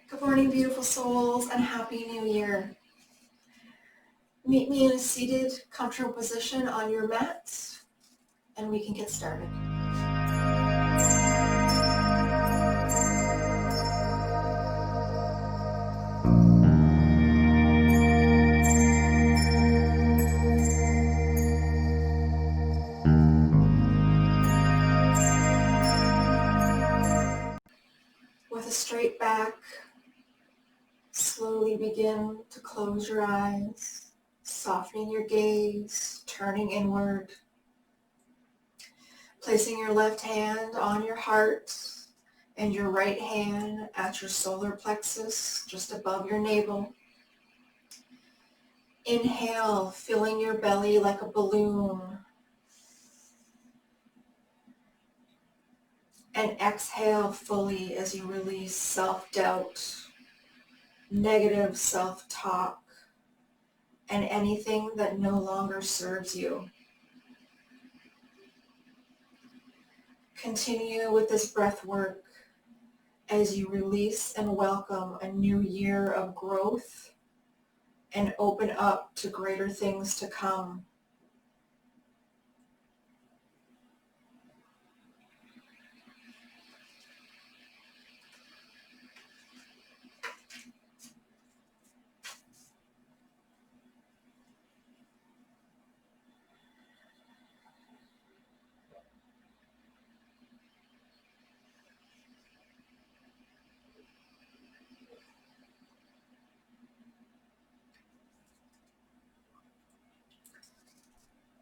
Good morning, beautiful souls, and Happy New Year. Meet me in a seated, comfortable position on your mat, and we can get started. With a straight back, slowly begin to close your eyes, softening your gaze, turning inward, placing your left hand on your heart and your right hand at your solar plexus, just above your navel. Inhale, filling your belly like a balloon. And exhale fully as you release self-doubt, negative self-talk, and anything that no longer serves you. Continue with this breath work as you release and welcome a new year of growth and open up to greater things to come.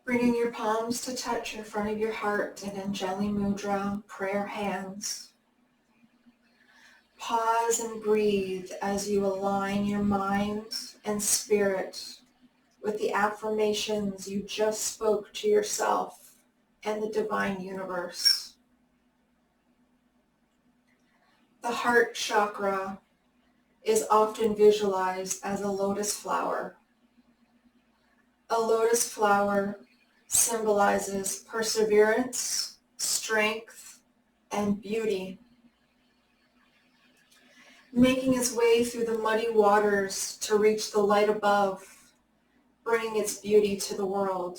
Bringing your palms to touch in front of your heart in Anjali Mudra, prayer hands. Pause and breathe as you align your mind and spirit with the affirmations you just spoke to yourself and the divine universe. The heart chakra is often visualized as a lotus flower. A lotus flower symbolizes perseverance, strength, and beauty. Making its way through the muddy waters to reach the light above, bringing its beauty to the world.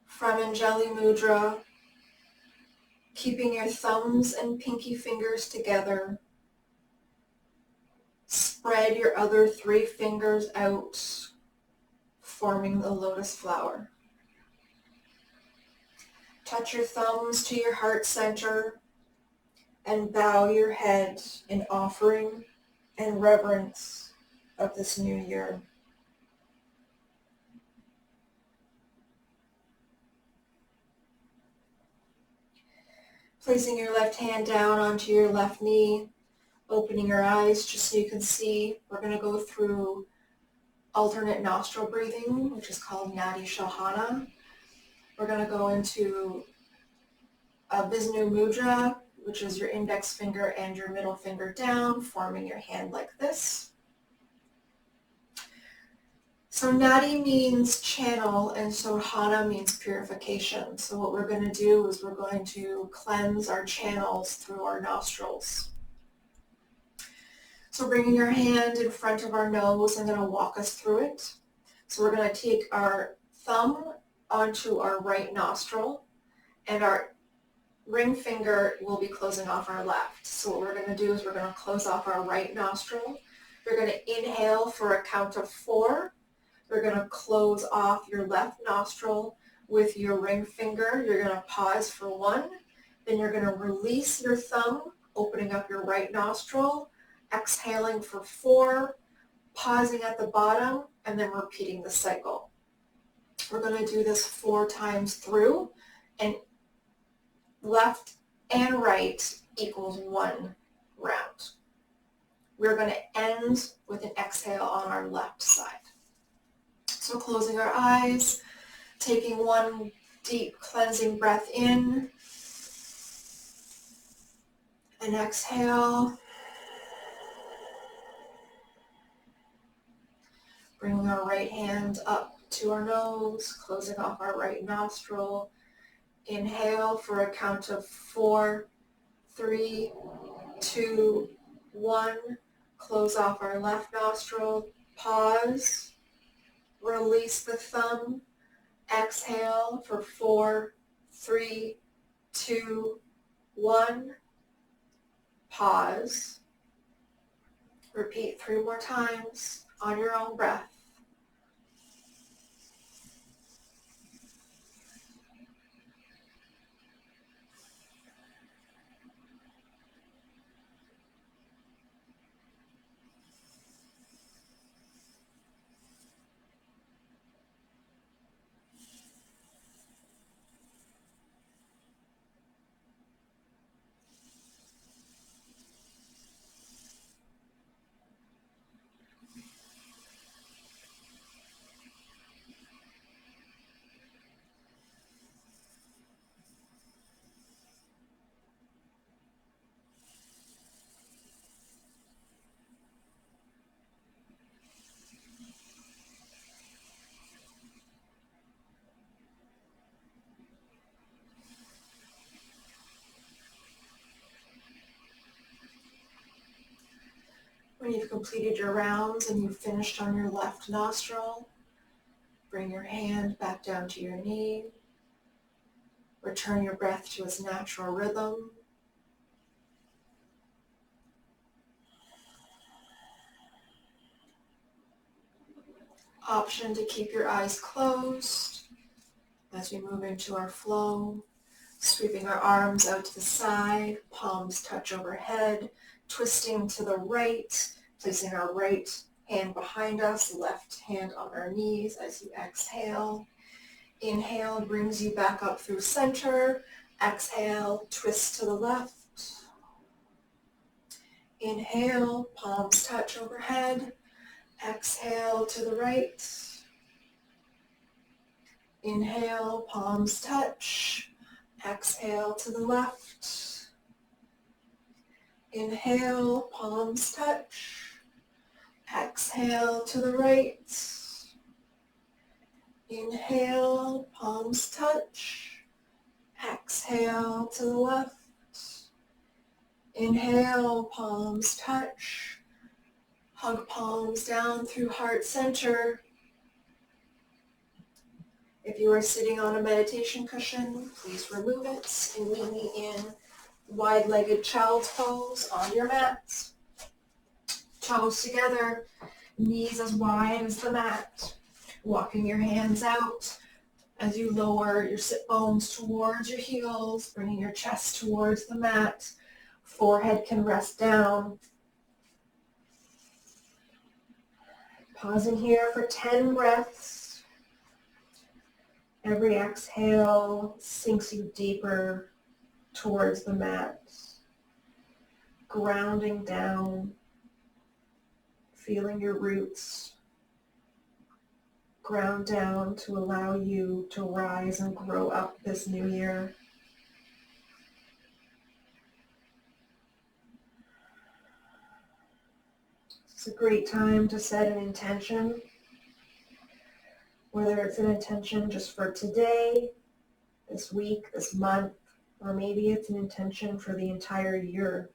From Anjali Mudra, keeping your thumbs and pinky fingers together, spread your other 3 fingers out, forming the lotus flower. Touch your thumbs to your heart center and bow your head in offering and reverence of this new year. Placing your left hand down onto your left knee, opening your eyes just so you can see. We're going to go through alternate nostril breathing, which is called Nadi Shohana. We're going to go into Vishnu Mudra, which is your index finger and your middle finger down, forming your hand like this. So Nadi means channel, and Shohana means purification. So what we're going to do is we're going to cleanse our channels through our nostrils. So bringing your hand in front of our nose, I'm going to walk us through it. So we're going to take our thumb onto our right nostril, and our ring finger will be closing off our left. So what we're going to do is we're going to close off our right nostril. You're going to inhale for a count of 4. You're going to close off your left nostril with your ring finger. You're going to pause for 1. Then you're going to release your thumb, opening up your right nostril, exhaling for 4, pausing at the bottom, and then repeating the cycle. We're going to do this 4 times through, and left and right equals 1 round. We're going to end with an exhale on our left side. So closing our eyes, taking 1 deep cleansing breath in, and exhale. Bringing our right hand up to our nose, closing off our right nostril. Inhale for a count of 4, 3, 2, 1. Close off our left nostril. Pause. Release the thumb. Exhale for 4, 3, 2, 1. Pause. Repeat 3 more times on your own breath. When you've completed your rounds and you've finished on your left nostril, bring your hand back down to your knee. Return your breath to its natural rhythm. Option to keep your eyes closed as we move into our flow. Sweeping our arms out to the side, palms touch overhead, twisting to the right, placing our right hand behind us, left hand on our knees as you exhale. Inhale brings you back up through center. Exhale, twist to the left. Inhale, palms touch overhead. Exhale to the right. Inhale, palms touch. Exhale to the left. Inhale, palms touch. Exhale to the right. Inhale, palms touch. Exhale to the left. Inhale, palms touch. Hug palms down through heart center. If you are sitting on a meditation cushion, please remove it and meet me in wide-legged child's pose on your mat. Toes together, knees as wide as the mat. Walking your hands out as you lower your sit bones towards your heels, bringing your chest towards the mat. Forehead can rest down. Pausing here for 10 breaths. Every exhale sinks you deeper towards the mat, grounding down, feeling your roots ground down to allow you to rise and grow up this new year. It's a great time to set an intention, whether it's an intention just for today, this week, this month, or maybe it's an intention for the entire year.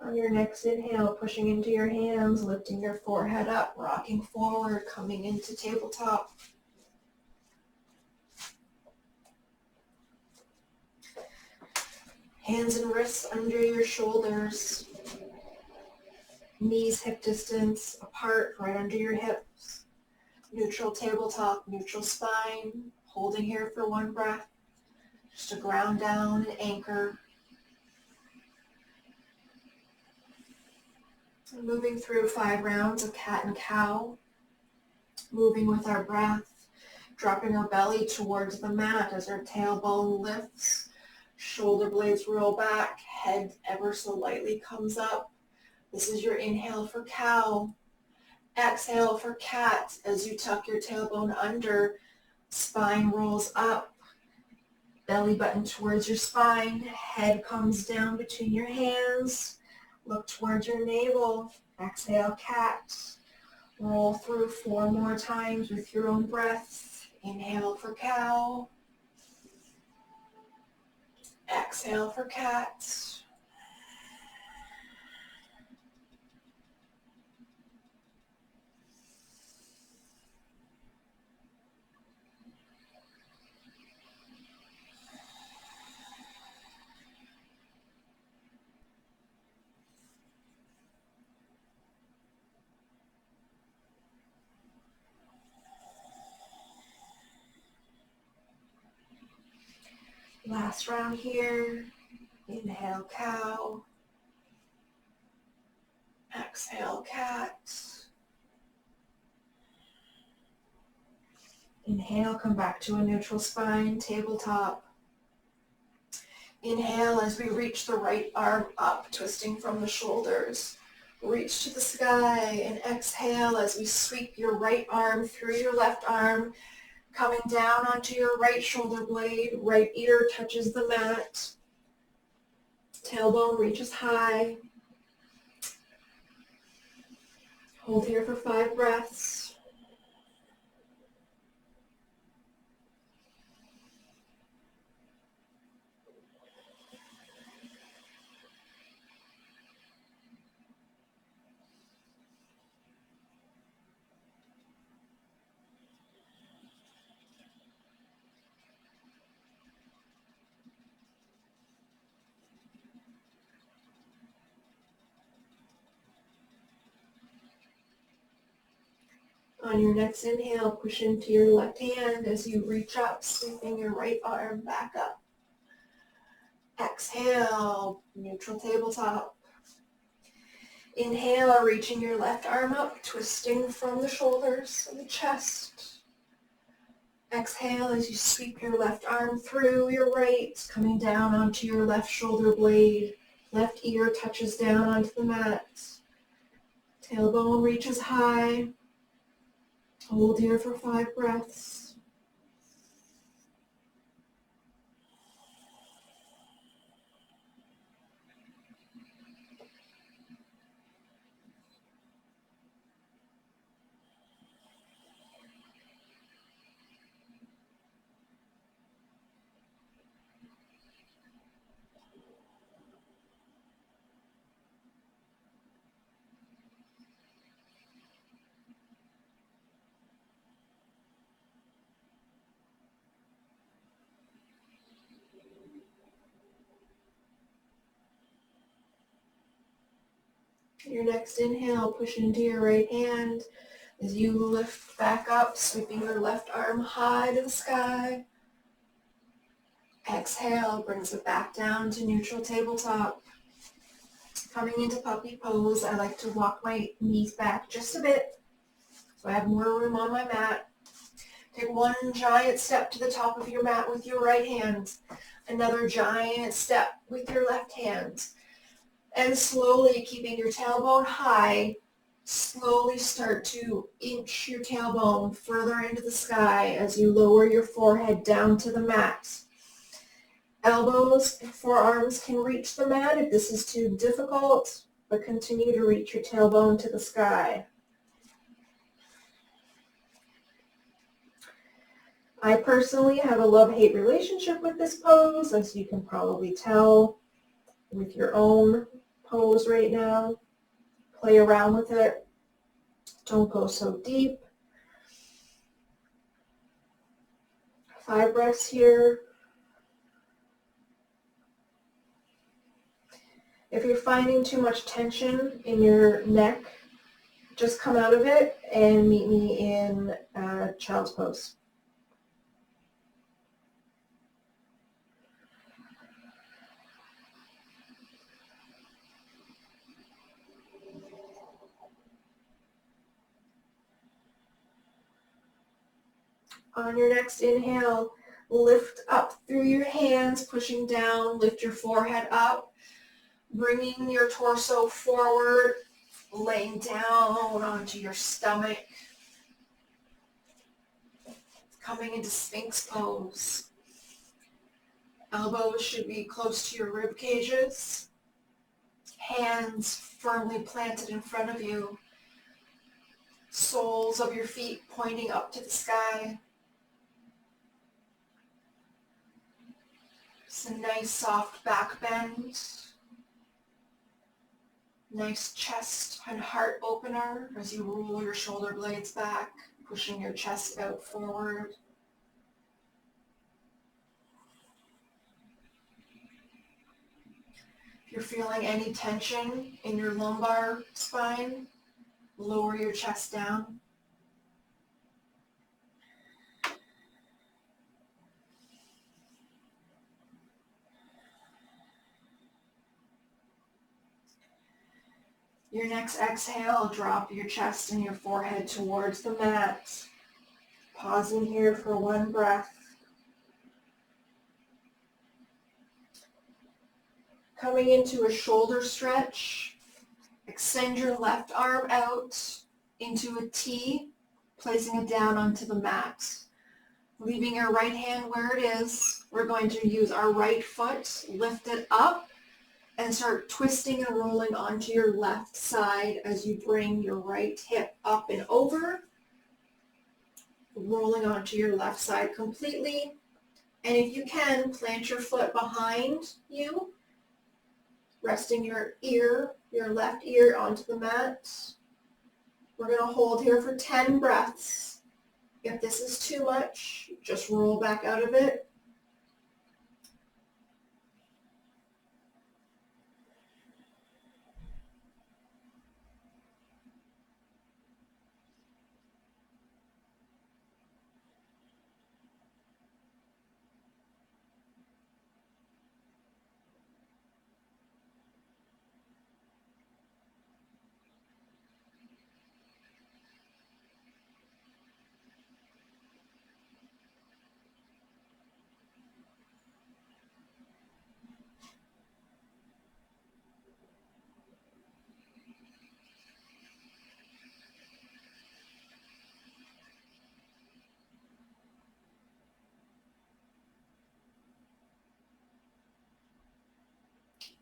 On your next inhale, pushing into your hands, lifting your forehead up, rocking forward, coming into tabletop. Hands and wrists under your shoulders. Knees hip distance apart, right under your hips. Neutral tabletop, neutral spine. Holding here for 1 breath. just to ground down and anchor. Moving through 5 rounds of cat and cow, moving with our breath, dropping our belly towards the mat as our tailbone lifts, shoulder blades roll back, head ever so lightly comes up. This is your inhale for cow. Exhale for cat as you tuck your tailbone under, spine rolls up, belly button towards your spine, head comes down between your hands, look towards your navel. Exhale, cat. Roll through 4 more times with your own breath. Inhale for cow. Exhale for cat. Last round here. Inhale, cow. Exhale, cat. Inhale, come back to a neutral spine, tabletop. Inhale as we reach the right arm up, twisting from the shoulders. Reach to the sky, and exhale as we sweep your right arm through your left arm, coming down onto your right shoulder blade. Right ear touches the mat. Tailbone reaches high. Hold here for 5 breaths. On your next inhale, push into your left hand as you reach up, sweeping your right arm back up. Exhale, neutral tabletop. Inhale, reaching your left arm up, twisting from the shoulders and the chest. Exhale as you sweep your left arm through your right, coming down onto your left shoulder blade. Left ear touches down onto the mat. Tailbone reaches high. Hold here for 5 breaths. Your next inhale, push into your right hand as you lift back up, sweeping your left arm high to the sky. Exhale, brings it back down to neutral tabletop. Coming into puppy pose, I like to walk my knees back just a bit so I have more room on my mat. Take 1 giant step to the top of your mat with your right hand, another giant step with your left hand. And slowly, keeping your tailbone high, slowly start to inch your tailbone further into the sky as you lower your forehead down to the mat. Elbows and forearms can reach the mat if this is too difficult, but continue to reach your tailbone to the sky. I personally have a love-hate relationship with this pose, as you can probably tell with your own pose right now. Play around with it. Don't go so deep. 5 breaths here. If you're finding too much tension in your neck, just come out of it and meet me in child's pose. On your next inhale, lift up through your hands, pushing down, lift your forehead up, bringing your torso forward, laying down onto your stomach, coming into Sphinx pose. Elbows should be close to your rib cages, hands firmly planted in front of you, soles of your feet pointing up to the sky. It's a nice soft back bend, nice chest and heart opener as you roll your shoulder blades back, pushing your chest out forward. If you're feeling any tension in your lumbar spine, lower your chest down. Your next exhale, drop your chest and your forehead towards the mat. Pausing here for one breath. Coming into a shoulder stretch, extend your left arm out into a T, placing it down onto the mat. Leaving your right hand where it is, we're going to use our right foot, lift it up, and start twisting and rolling onto your left side as you bring your right hip up and over, rolling onto your left side completely. And if you can, plant your foot behind you, resting your left ear onto the mat. We're going to hold here for 10 breaths. If this is too much, just roll back out of it.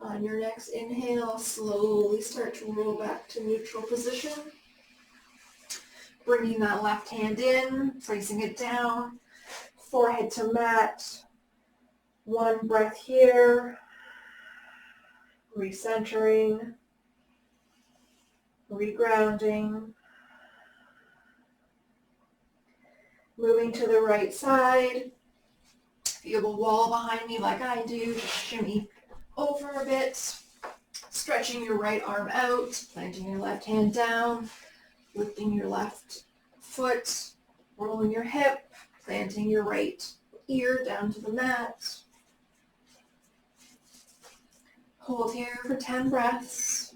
On your next inhale, slowly start to roll back to neutral position. Bringing that left hand in, placing it down, forehead to mat. One breath here, recentering, regrounding. Moving to the right side. If you have a wall behind me like I do, just shimmy over a bit, stretching your right arm out, planting your left hand down, lifting your left foot, rolling your hip, planting your right ear down to the mat. Hold here for 10 breaths.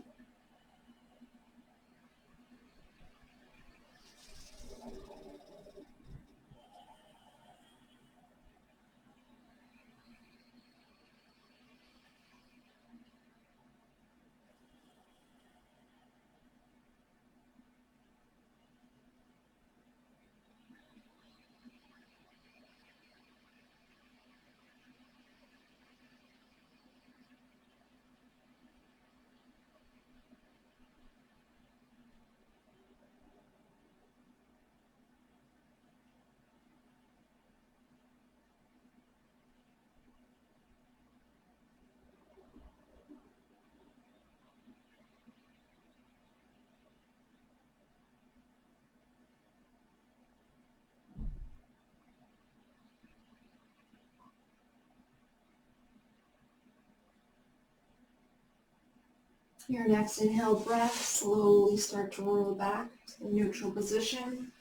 Your next inhale breath, slowly start to roll back to the neutral position.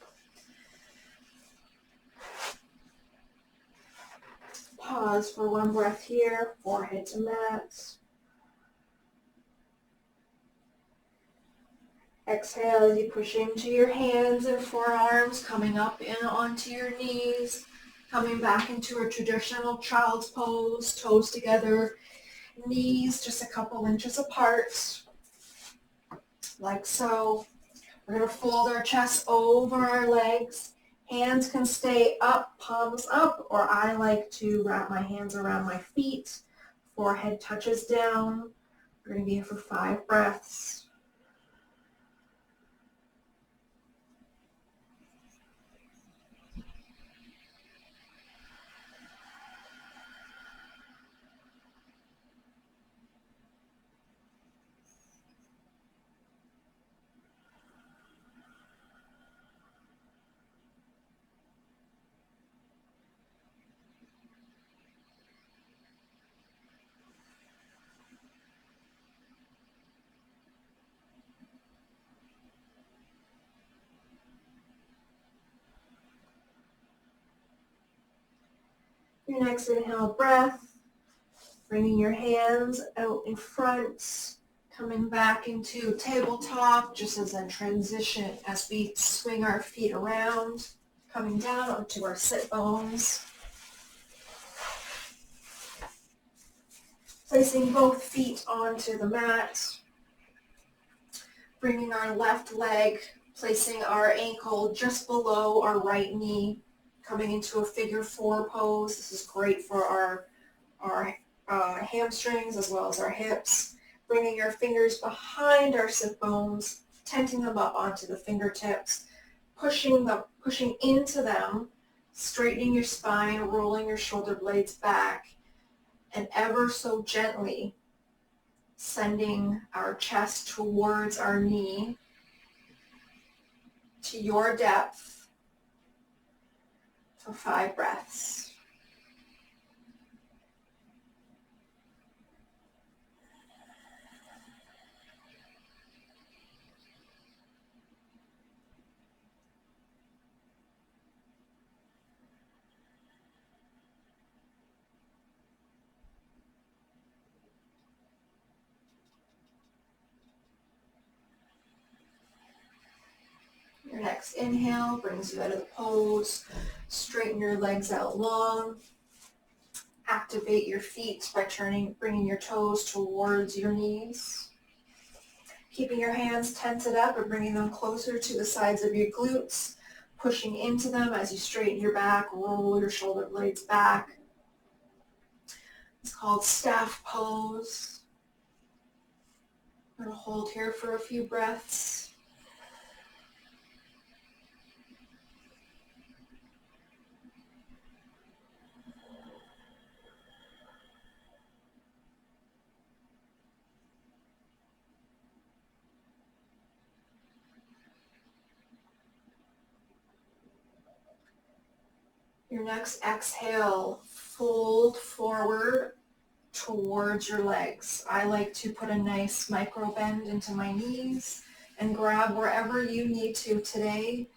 Pause for one breath here, forehead to mat. Exhale as you push into your hands and forearms, coming up in onto your knees, coming back into a traditional child's pose, toes together, knees just a couple inches apart, like so. We're going to fold our chest over our legs. Hands can stay up, palms up, or I like to wrap my hands around my feet. Forehead touches down. We're going to be here for 5 breaths. Your next inhale breath, bringing your hands out in front, coming back into tabletop, just as a transition as we swing our feet around, coming down onto our sit bones. Placing both feet onto the mat, bringing our left leg, placing our ankle just below our right knee, coming into a figure 4 pose. This is great for our hamstrings as well as our hips. Bringing our fingers behind our sit bones, tenting them up onto the fingertips, pushing into them, straightening your spine, rolling your shoulder blades back, and ever so gently sending our chest towards our knee to your depth for 5 breaths. Your next inhale brings you out of the pose. Straighten your legs out long. Activate your feet by bringing your toes towards your knees. Keeping your hands tented up and bringing them closer to the sides of your glutes. Pushing into them as you straighten your back, roll your shoulder blades back. It's called staff pose. I'm going to hold here for a few breaths. Your next exhale, fold forward towards your legs. I like to put a nice micro bend into my knees and grab wherever you need to today,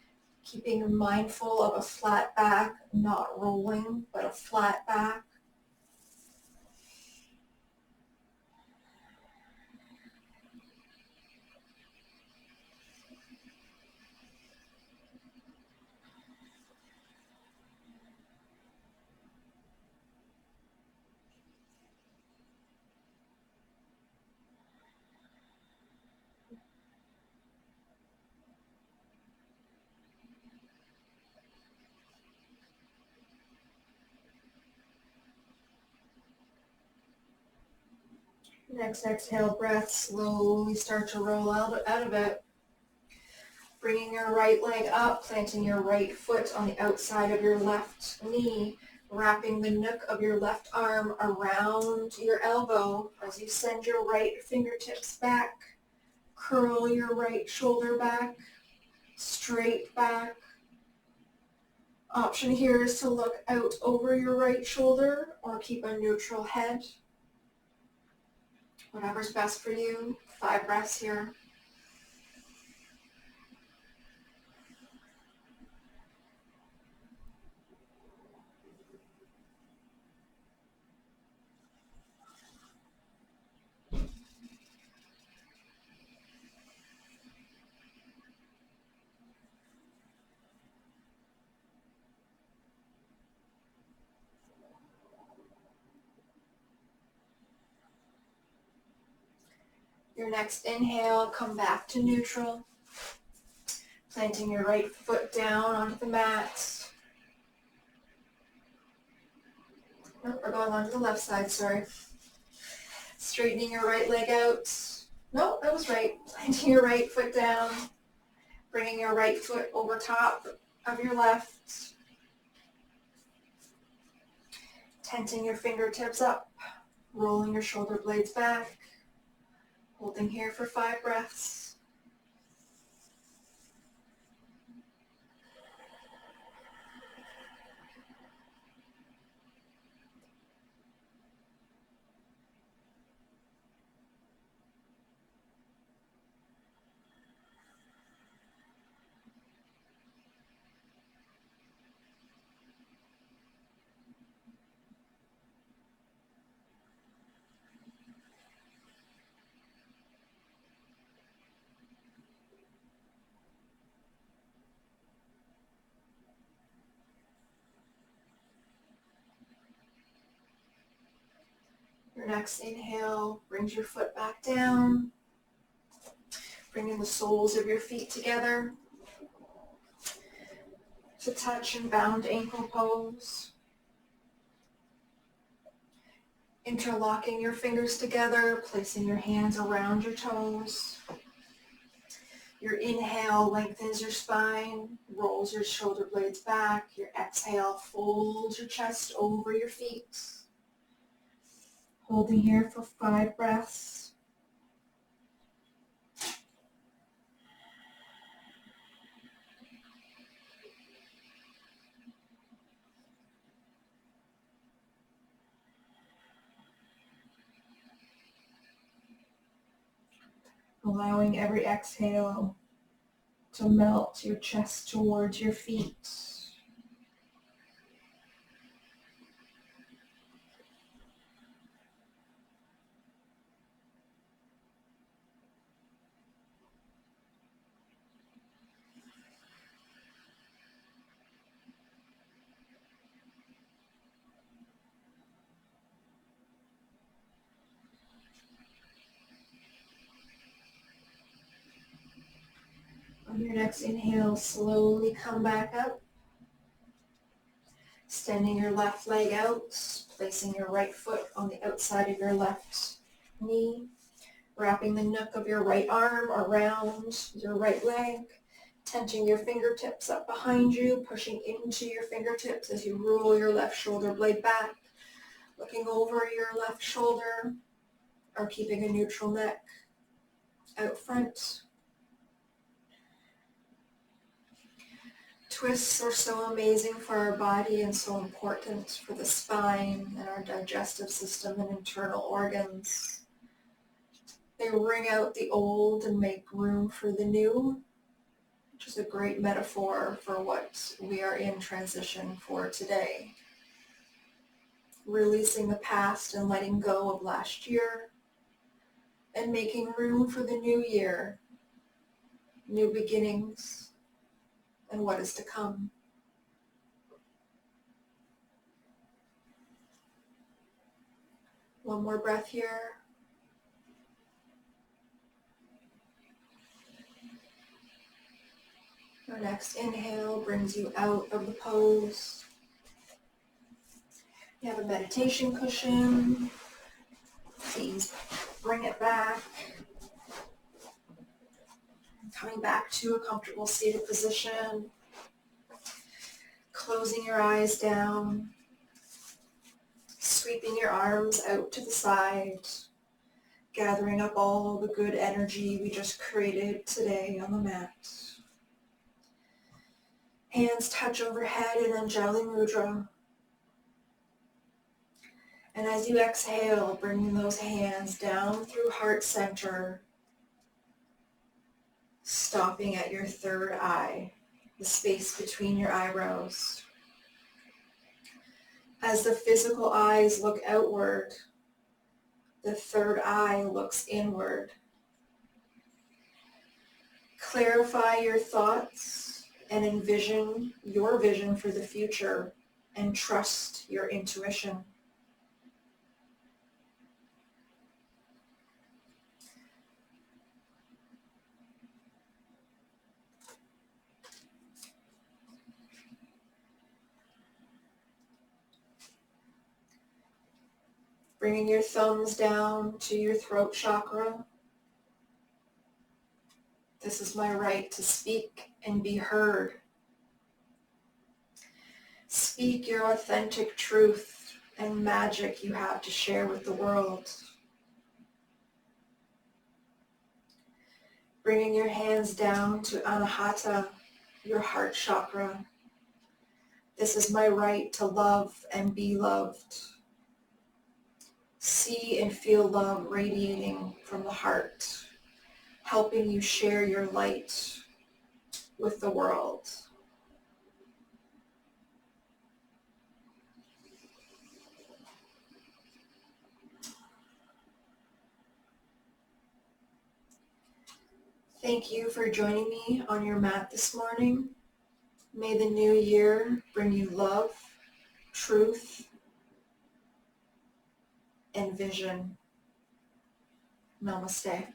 keeping mindful of a flat back, not rolling, but a flat back. Next exhale breath, slowly start to roll out of it. Bringing your right leg up, planting your right foot on the outside of your left knee, wrapping the nook of your left arm around your elbow as you send your right fingertips back. Curl your right shoulder back, straight back. Option here is to look out over your right shoulder or keep a neutral head. Whatever's best for you. 5 breaths here. Your next inhale, come back to neutral. Planting your right foot down onto the mat. Oh, we're going onto the left side, sorry. Straightening your right leg out. No, that was right. Planting your right foot down. Bringing your right foot over top of your left. Tenting your fingertips up. Rolling your shoulder blades back. Holding here for 5 breaths. Your next inhale brings your foot back down, bringing the soles of your feet together to touch and bound ankle pose. Interlocking your fingers together, placing your hands around your toes. Your inhale lengthens your spine, rolls your shoulder blades back. Your exhale folds your chest over your feet. Holding here for 5 breaths. Allowing every exhale to melt your chest towards your feet. On your next inhale, slowly come back up. Extending your left leg out, placing your right foot on the outside of your left knee, wrapping the nook of your right arm around your right leg, tenting your fingertips up behind you, pushing into your fingertips as you roll your left shoulder blade back, looking over your left shoulder, or keeping a neutral neck out front. Twists are so amazing for our body and so important for the spine and our digestive system and internal organs. They wring out the old and make room for the new, which is a great metaphor for what we are in transition for today. Releasing the past and letting go of last year and making room for the new year, new beginnings, and what is to come. One more breath here. Your next inhale brings you out of the pose. You have a meditation cushion. Please bring it back. Coming back to a comfortable seated position. Closing your eyes down. Sweeping your arms out to the side. Gathering up all the good energy we just created today on the mat. Hands touch overhead in Anjali Mudra. And as you exhale, bringing those hands down through heart center, stopping at your third eye, the space between your eyebrows. As the physical eyes look outward, the third eye looks inward. Clarify your thoughts and envision your vision for the future and trust your intuition. Bringing your thumbs down to your throat chakra. This is my right to speak and be heard. Speak your authentic truth and magic you have to share with the world. Bringing your hands down to Anahata, your heart chakra. This is my right to love and be loved. See and feel love radiating from the heart, helping you share your light with the world. Thank you for joining me on your mat this morning. May the new year bring you love, truth, and vision. Namaste.